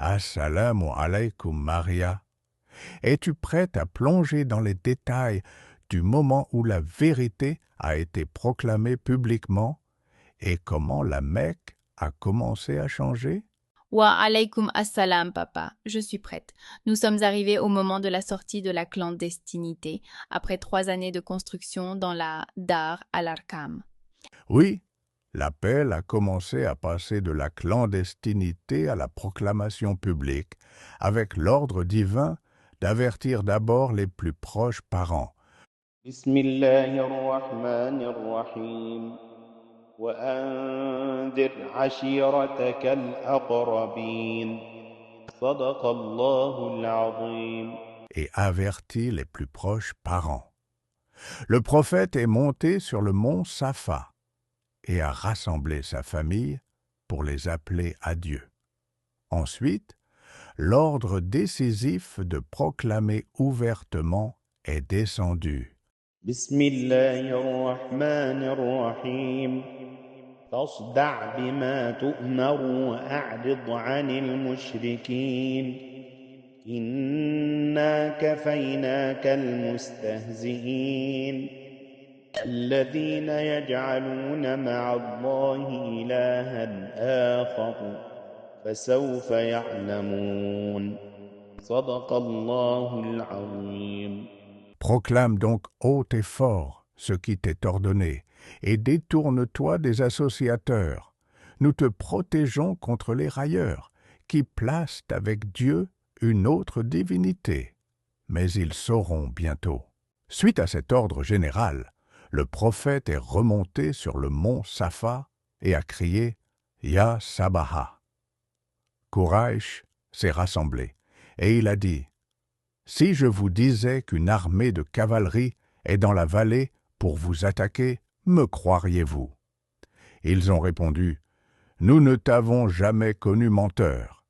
Assalamu alaykum Maria. Es-tu prête à plonger dans les détails du moment où la vérité a été proclamée publiquement et comment la Mecque a commencé à changer? Wa alaykum assalam, papa. Je suis prête. Nous sommes arrivés au moment de la sortie de la clandestinité, après 3 années de construction dans la Dar al-Arqam. Oui, l'appel a commencé à passer de la clandestinité à la proclamation publique, avec l'ordre divin d'avertir d'abord les plus proches parents. بسم الله الرحمن الرحيم وأنذر عشيرتك الأقربين صدق الله العظيم. Et avertit les plus proches parents. Le prophète est monté sur le mont Safa et a rassemblé sa famille pour les appeler à Dieu. Ensuite, l'ordre décisif de proclamer ouvertement est descendu. بسم الله الرحمن الرحيم فاصدع بما تؤمر وأعرض عن المشركين إنا كفيناك المستهزئين الذين يجعلون مع الله إلها آخر فسوف يعلمون صدق الله العظيم. Proclame donc haut et fort ce qui t'est ordonné, et détourne-toi des associateurs. Nous te protégeons contre les railleurs, qui placent avec Dieu une autre divinité. Mais ils sauront bientôt. Suite à cet ordre général, le prophète est remonté sur le mont Safa et a crié « Ya Sabaha ». Quraysh s'est rassemblé, et il a dit « Si je vous disais qu'une armée de cavalerie est dans la vallée pour vous attaquer, me croiriez-vous » Ils ont répondu « Nous ne t'avons jamais connu menteur ».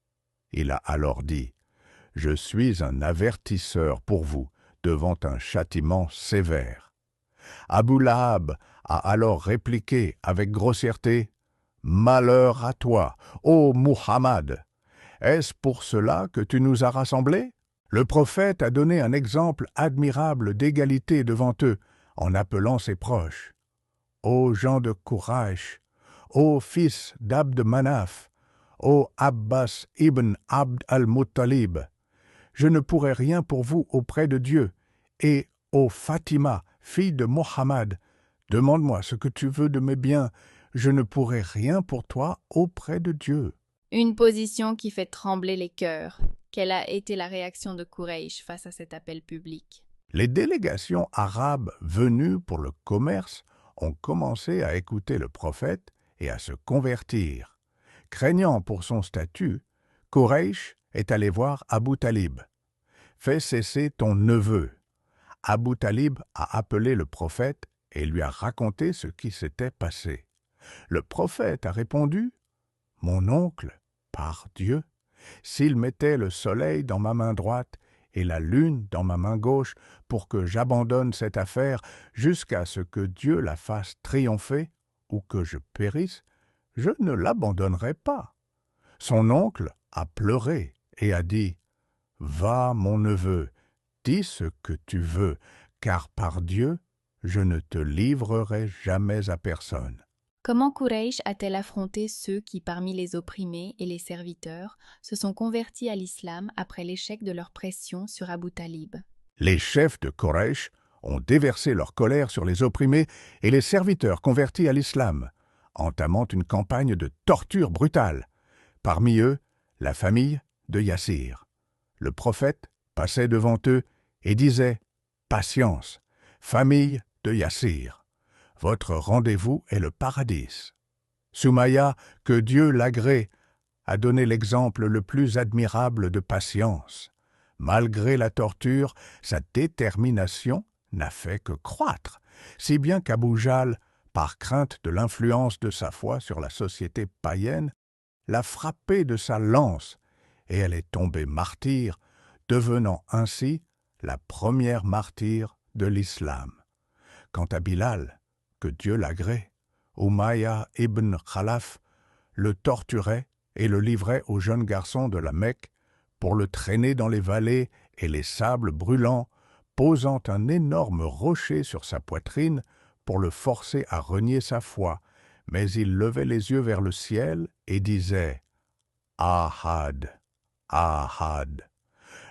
Il a alors dit « Je suis un avertisseur pour vous devant un châtiment sévère ». Abu Lahab a alors répliqué avec grossièreté « Malheur à toi, ô Muhammad! Est-ce pour cela que tu nous as rassemblés ?» Le prophète a donné un exemple admirable d'égalité devant eux en appelant ses proches. Ô gens de Quraysh, ô fils d'Abd Manaf, ô Abbas ibn Abd al-Muttalib, je ne pourrai rien pour vous auprès de Dieu, et ô Fatima, fille de Mohammed, demande-moi ce que tu veux de mes biens, je ne pourrai rien pour toi auprès de Dieu. Une position qui fait trembler les cœurs. Quelle a été la réaction de Quraysh face à cet appel public? Les délégations arabes venues pour le commerce ont commencé à écouter le prophète et à se convertir. Craignant pour son statut, Quraysh est allé voir Abu Talib. « Fais cesser ton neveu ». Abu Talib a appelé le prophète et lui a raconté ce qui s'était passé. Le prophète a répondu « Mon oncle, par Dieu, s'il mettait le soleil dans ma main droite et la lune dans ma main gauche pour que j'abandonne cette affaire jusqu'à ce que Dieu la fasse triompher ou que je périsse, je ne l'abandonnerai pas. » Son oncle a pleuré et a dit « Va, mon neveu, dis ce que tu veux, car par Dieu, je ne te livrerai jamais à personne. » Comment Quraysh a-t-elle affronté ceux qui, parmi les opprimés et les serviteurs, se sont convertis à l'islam après l'échec de leur pression sur Abu Talib? Les chefs de Quraysh ont déversé leur colère sur les opprimés et les serviteurs convertis à l'islam, entamant une campagne de torture brutale. Parmi eux, la famille de Yassir. Le prophète passait devant eux et disait « Patience, famille de Yassir. Votre rendez-vous est le paradis. » Soumaïa, que Dieu l'agrée, a donné l'exemple le plus admirable de patience. Malgré la torture, sa détermination n'a fait que croître, si bien qu'Abou Jahl, par crainte de l'influence de sa foi sur la société païenne, l'a frappée de sa lance, et elle est tombée martyre, devenant ainsi la première martyre de l'islam. Quant à Bilal, que Dieu l'agrée, Umayya ibn Khalaf le torturait et le livraient au jeune garçon de la Mecque pour le traîner dans les vallées et les sables brûlants, posant un énorme rocher sur sa poitrine pour le forcer à renier sa foi, mais il levait les yeux vers le ciel et disait « Ahad, Ahad ».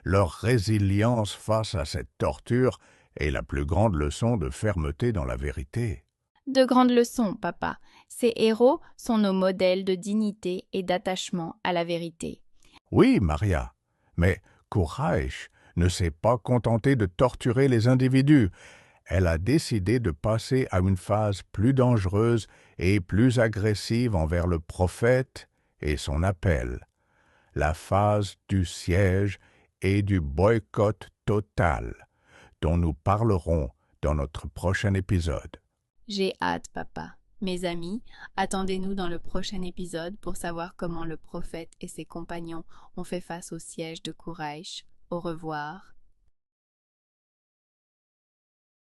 Leur résilience face à cette torture est la plus grande leçon de fermeté dans la vérité. De grandes leçons, papa. Ces héros sont nos modèles de dignité et d'attachement à la vérité. Oui, Maria, mais Quraysh ne s'est pas contentée de torturer les individus. Elle a décidé de passer à une phase plus dangereuse et plus agressive envers le prophète et son appel, la phase du siège et du boycott total, dont nous parlerons dans notre prochain épisode. J'ai hâte, papa. Mes amis, attendez-nous dans le prochain épisode pour savoir comment le prophète et ses compagnons ont fait face au siège de Quraysh. Au revoir.